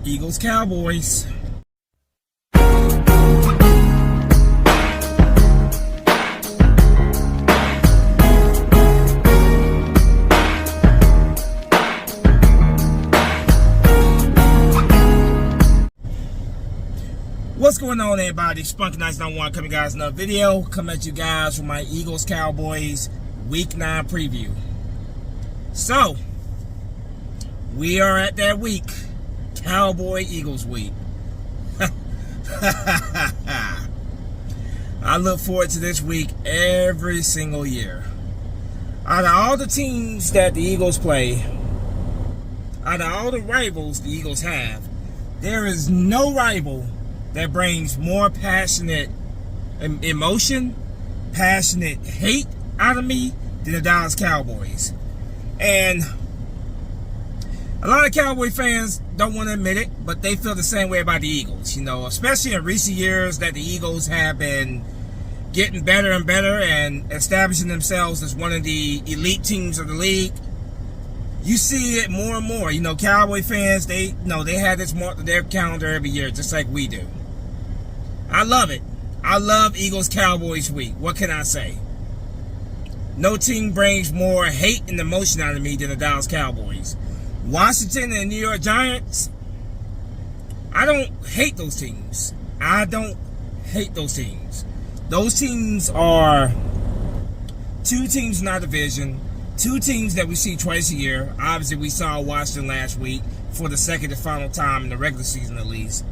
Eagles Cowboys. What's going on, everybody? Spunky Nights 91 coming, guys, another video. Coming at you guys from my Eagles Cowboys Week 9 preview. So, we are at that week. Cowboy Eagles week. I look forward to this week every single year. Out of all the teams that the Eagles play, out of all the rivals the Eagles have, there is no rival that brings more passionate emotion, passionate hate out of me than the Dallas Cowboys. And a lot of Cowboy fans don't want to admit it, but they feel the same way about the Eagles. You know, especially in recent years that the Eagles have been getting better and better and establishing themselves as one of the elite teams of the league. You see it more and more. You know, Cowboy fans, they have this marked on their calendar every year, just like we do. I love it. I love Eagles Cowboys week. What can I say? No team brings more hate and emotion out of me than the Dallas Cowboys. Washington and New York Giants, I don't hate those teams. I don't hate those teams. Those teams are two teams in our division, two teams that we see twice a year. Obviously, we saw Washington last week for the second and final time in the regular season, at least.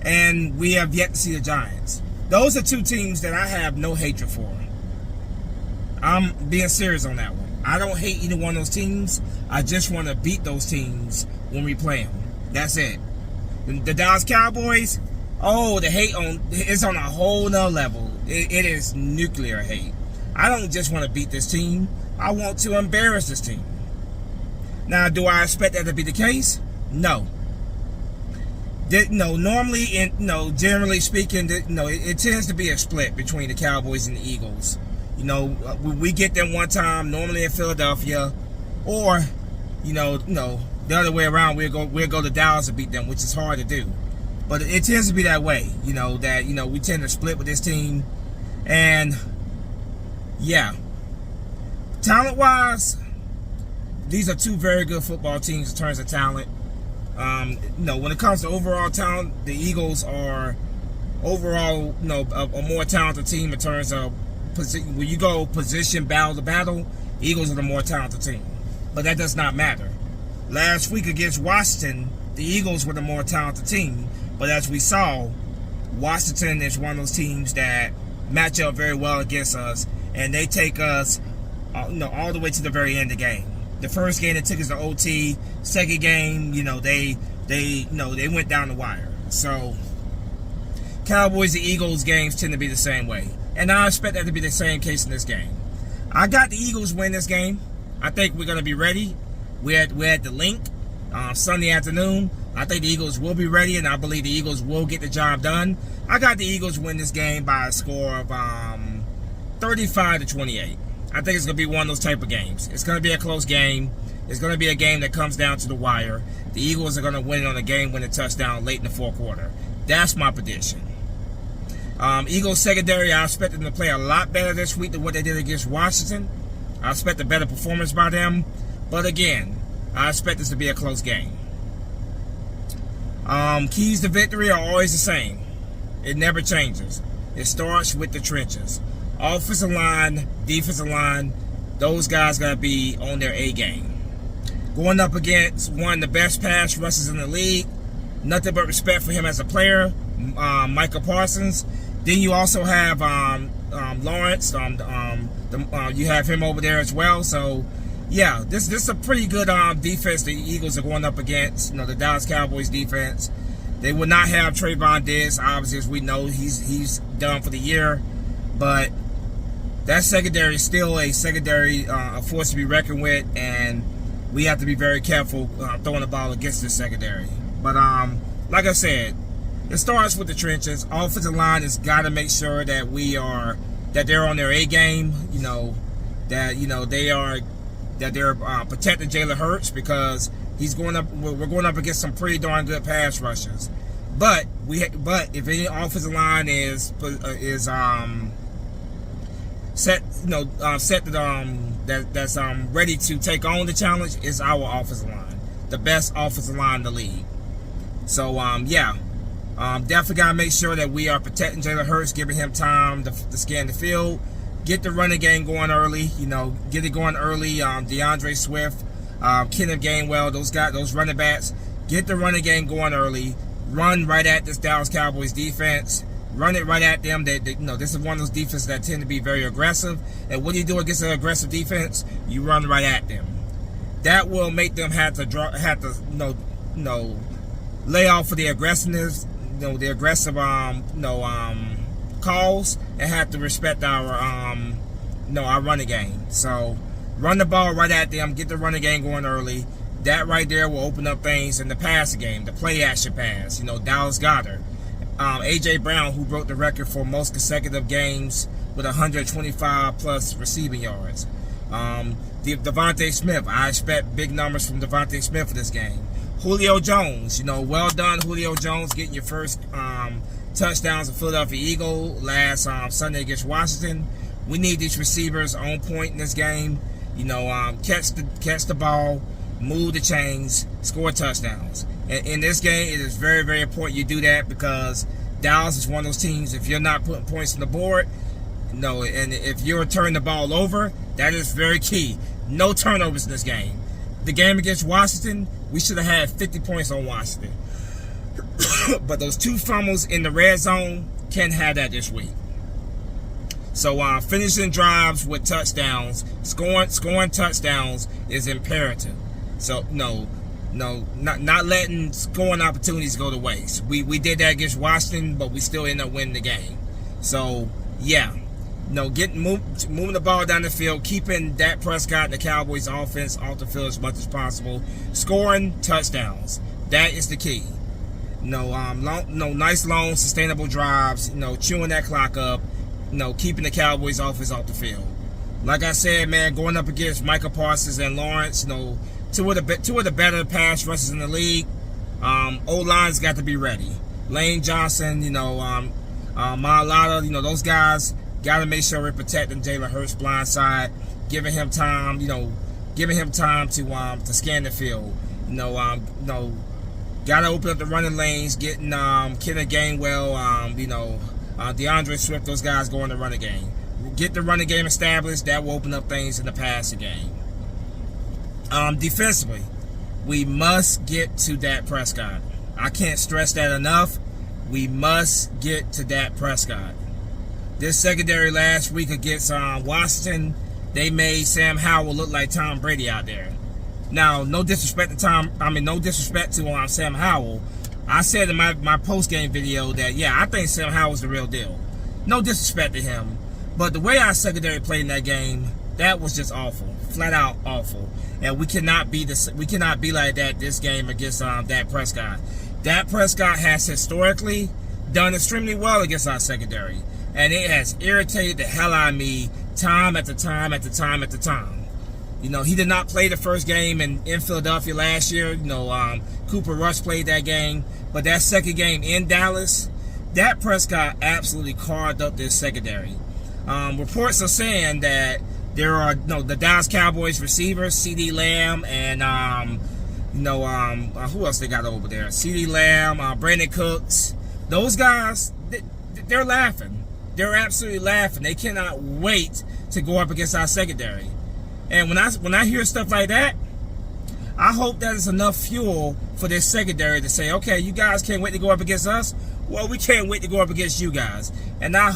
And we have yet to see the Giants. Those are two teams that I have no hatred for. I'm being serious on that one. I don't hate either one of those teams. I just want to beat those teams when we play them. That's it. The Dallas Cowboys, the hate it's on a whole nother level. It is nuclear hate. I don't just want to beat this team. I want to embarrass this team. Now, do I expect that to be the case? No. Normally, generally speaking, it tends to be a split between the Cowboys and the Eagles. You know, we get them one time, normally in Philadelphia, or, the other way around, we'll go to Dallas and beat them, which is hard to do. But it tends to be that way, we tend to split with this team. And, yeah, talent-wise, these are two very good football teams in terms of talent. When it comes to overall talent, the Eagles are overall, a more talented team in terms of when you go position battle to battle. The Eagles are the more talented team, but that does not matter. Last week against Washington, the Eagles were the more talented team, but as we saw, Washington is one of those teams that match up very well against us, and they take us, all the way to the very end of the game. The first game, they took us to OT. Second game, they went down the wire. So, Cowboys and Eagles games tend to be the same way. And I expect that to be the same case in this game. I got the Eagles win this game. I think we're going to be ready. We're at the link Sunday afternoon. I think the Eagles will be ready, and I believe the Eagles will get the job done. I got the Eagles win this game by a score of 35-28. I think it's going to be one of those type of games. It's going to be a close game. It's going to be a game that comes down to the wire. The Eagles are going to win on a game-winning touchdown late in the fourth quarter. That's my prediction. Eagles secondary, I expect them to play a lot better this week than what they did against Washington. I expect a better performance by them. But again, I expect this to be a close game. Keys to victory are always the same. It never changes. It starts with the trenches. Offensive line, defensive line, those guys got to be on their A game. Going up against one of the best pass rushers in the league, nothing but respect for him as a player, Micah Parsons. Then you also have Lawrence. You have him over there as well. So, yeah, this is a pretty good defense the Eagles are going up against. The Dallas Cowboys defense. They will not have Trayvon Diggs. Obviously, as we know, he's done for the year. But that secondary is still a secondary force to be reckoned with, and we have to be very careful throwing the ball against this secondary. But like I said, it starts with the trenches. Offensive line has got to make sure that they're on their A game. That they are that they're protecting Jalen Hurts because he's going up. We're going up against some pretty darn good pass rushers. But if any offensive line is set, that's ready to take on the challenge, is our offensive line, the best offensive line in the league. So definitely gotta make sure that we are protecting Jalen Hurts, giving him time to scan the field, get the running game going early. Get it going early. DeAndre Swift, Kenneth Gainwell, those running backs, get the running game going early. Run right at this Dallas Cowboys defense. Run it right at them. This is one of those defenses that tend to be very aggressive. And what do you do against an aggressive defense? You run right at them. That will make them have to lay off for the aggressiveness, the aggressive calls, and have to respect our running game. So run the ball right at them. Get the running game going early. That right there will open up things in the passing game, the play action pass. Dallas Goedert, A.J. Brown, who broke the record for most consecutive games with 125 plus receiving yards. Devontae Smith, I expect big numbers from Devontae Smith for this game. Julio Jones, well done, Julio Jones, getting your first touchdowns of Philadelphia Eagle last Sunday against Washington. We need these receivers on point in this game. Catch the ball, move the chains, score touchdowns. And in this game, it is very, very important you do that because Dallas is one of those teams, if you're not putting points on the board, and if you're turning the ball over, that is very key. No turnovers in this game. The game against Washington, we should have had 50 points on Washington. But those 2 fumbles in the red zone, can't have that this week. So finishing drives with touchdowns, scoring touchdowns is imperative. So not letting scoring opportunities go to waste. We did that against Washington, but we still ended up winning the game. So moving the ball down the field, keeping Dak Prescott and the Cowboys offense off the field as much as possible, scoring touchdowns. That is the key. Nice long sustainable drives. Chewing that clock up. Keeping the Cowboys offense off the field. Like I said, man, going up against Micah Parsons and Lawrence, two of the better pass rushers in the league. O-line's got to be ready. Lane Johnson, Mailata, those guys got to make sure we're protecting Jalen Hurts' blind side, giving him time, to scan the field. Got to open up the running lanes, getting Kenneth Gainwell, DeAndre Swift, those guys going to run the game. Get the running game established. That will open up things in the passing game. Defensively, we must get to Dak Prescott. I can't stress that enough. We must get to Dak Prescott. This secondary last week against Washington, they made Sam Howell look like Tom Brady out there. Now, no disrespect to Sam Howell. I said in my post-game video that, I think Sam Howell's the real deal. No disrespect to him. But the way our secondary played in that game, that was just awful. Flat out awful. And we cannot be like that this game against Dak Prescott. Dak Prescott has historically done extremely well against our secondary. And it has irritated the hell out of me time after time after time after time. He did not play the first game in Philadelphia last year. Cooper Rush played that game. But that second game in Dallas, Dak Prescott absolutely carved up this secondary. Reports are saying that there are the Dallas Cowboys receivers, CeeDee Lamb and who else they got over there? CeeDee Lamb, Brandon Cooks. Those guys, they're laughing. They're absolutely laughing. They cannot wait to go up against our secondary. And when I hear stuff like that, I hope that is enough fuel for this secondary to say, okay, you guys can't wait to go up against us. Well, we can't wait to go up against you guys. And I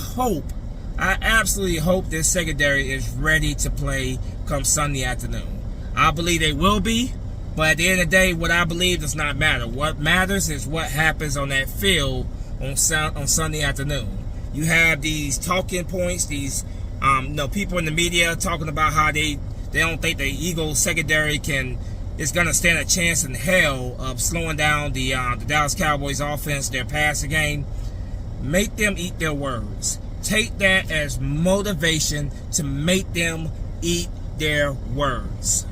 absolutely hope this secondary is ready to play come Sunday afternoon. I believe they will be, but at the end of the day, what I believe does not matter. What matters is what happens on that field on Sunday afternoon. You have these talking points, these people in the media talking about how they don't think the Eagles secondary is going to stand a chance in hell of slowing down the Dallas Cowboys offense, their passing game. Make them eat their words. Take that as motivation to make them eat their words.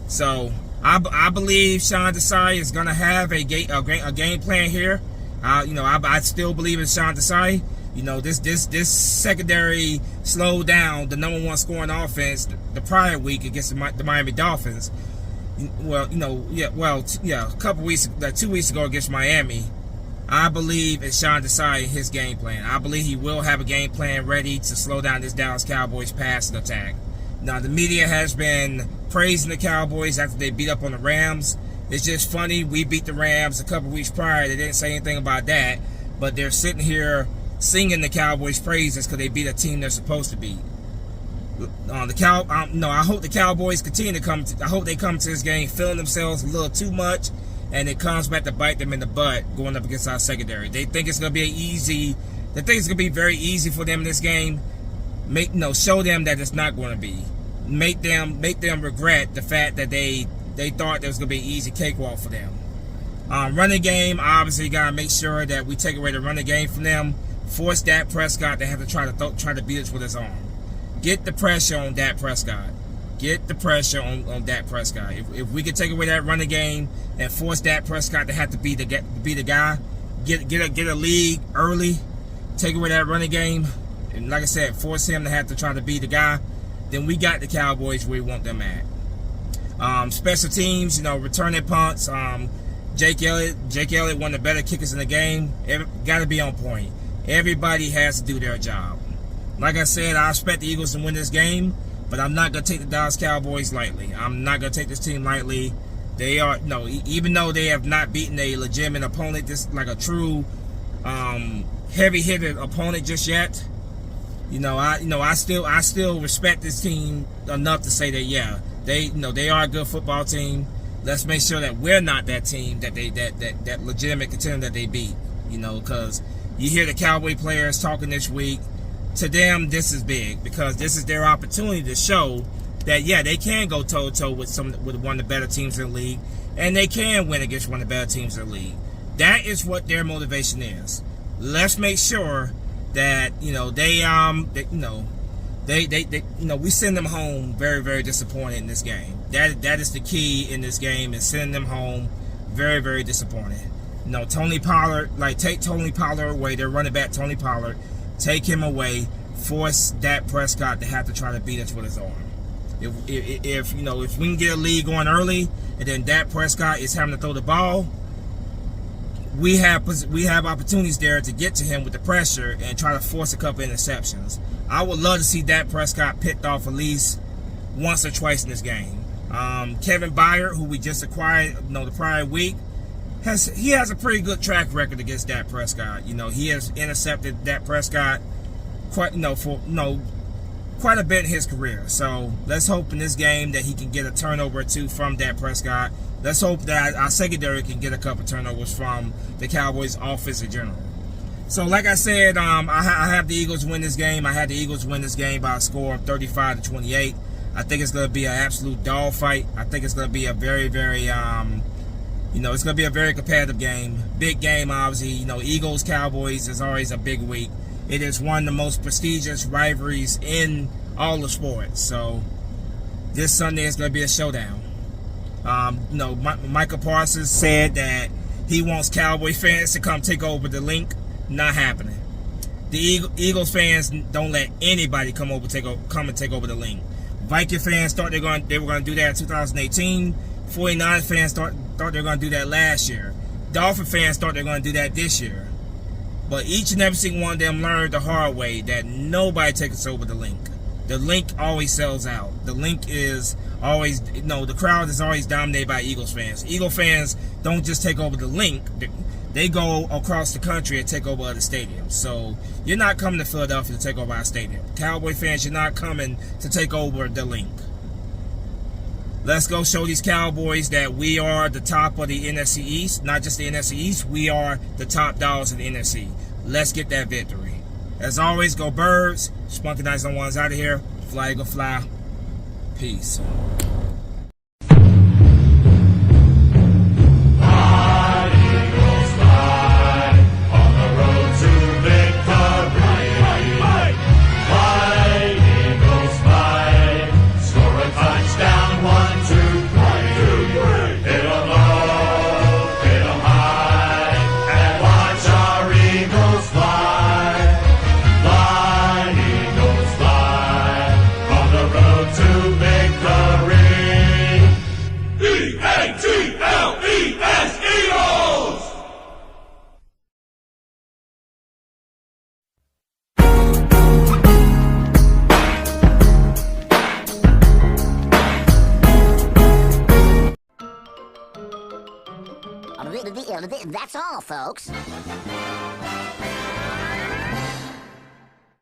So I believe Sean Desai is going to have a game plan here. I still believe in Sean Desai. This secondary slowed down the #1 scoring offense the prior week against the Miami Dolphins. Well, a couple weeks, 2 weeks ago against Miami. I believe in Sean Desai and his game plan. I believe he will have a game plan ready to slow down this Dallas Cowboys passing attack. Now, the media has been praising the Cowboys after they beat up on the Rams. It's just funny. We beat the Rams a couple weeks prior. They didn't say anything about that. But they're sitting here singing the Cowboys' praises because they beat a team they're supposed to beat. I hope the Cowboys continue to come. I hope they come to this game feeling themselves a little too much, and it comes back to bite them in the butt going up against our secondary. They think it's going to be easy. They think it's going to be very easy for them in this game. Show them that it's not going to be. Make them regret the fact that they thought there was going to be an easy cakewalk for them. Running game, obviously got to make sure that we take away the running game from them. Force Dak Prescott to have to try to beat us with his arm. Get the pressure on Dak Prescott. Get the pressure on Dak Prescott. If we can take away that running game and force Dak Prescott to have to be the guy, get a lead early, take away that running game, and like I said, force him to have to try to be the guy, then we got the Cowboys where we want them at. Special teams, returning punts. Jake Elliott, one of the better kickers in the game. Got to be on point. Everybody has to do their job. Like I said, I expect the Eagles to win this game, but I'm not going to take the Dallas Cowboys lightly. I'm not going to take this team lightly. Even though they have not beaten a legitimate opponent, just like a true heavy-hitter opponent just yet, I still respect this team enough to say that they are a good football team. Let's make sure that we're not that team that legitimate contender that they beat. Because you hear the Cowboy players talking this week. To them, this is big because this is their opportunity to show that they can go toe-to-toe with one of the better teams in the league, and they can win against one of the better teams in the league. That is what their motivation is. Let's make sure that we send them home very, very disappointed in this game. That is the key in this game, is sending them home very, very disappointed. Tony Pollard, take Tony Pollard away. Their running back, Tony Pollard. Take him away. Force Dak Prescott to have to try to beat us with his arm. If we can get a lead going early, and then Dak Prescott is having to throw the ball, we have opportunities there to get to him with the pressure and try to force a couple interceptions. I would love to see Dak Prescott picked off at least once or twice in this game. Kevin Byard, who we just acquired, the prior week, he has a pretty good track record against Dak Prescott. He has intercepted Dak Prescott quite a bit in his career. So let's hope in this game that he can get a turnover or two from Dak Prescott. Let's hope that our secondary can get a couple turnovers from the Cowboys' offense in general. So like I said, I have the Eagles win this game. I had the Eagles win this game by a score of 35-28. I think it's going to be an absolute dogfight. I think it's going to be a very, very it's going to be a very competitive game. Big game, obviously. Eagles, Cowboys is always a big week. It is one of the most prestigious rivalries in all the sports. So this Sunday is going to be a showdown. Michael Parsons said that he wants Cowboy fans to come take over the link. Not happening. The Eagles fans don't let anybody come and take over the link. Viking fans thought they were going to do that in 2018. 49 fans thought they were going to do that last year. Dolphin fans thought they were going to do that this year. But each and every single one of them learned the hard way that nobody takes over the link. The link always sells out. The link is always, the crowd is always dominated by Eagles fans. Eagle fans don't just take over the link. They go across the country and take over other stadiums. So you're not coming to Philadelphia to take over our stadium. Cowboy fans, you're not coming to take over the link. Let's go show these Cowboys that we are the top of the NFC East. Not just the NFC East, we are the top dogs in the NFC. Let's get that victory. As always, go Birds. Spunky Nice on ones out of here. Fly, go fly. Peace. Touchdown, 1, 2, 3. That's all, folks.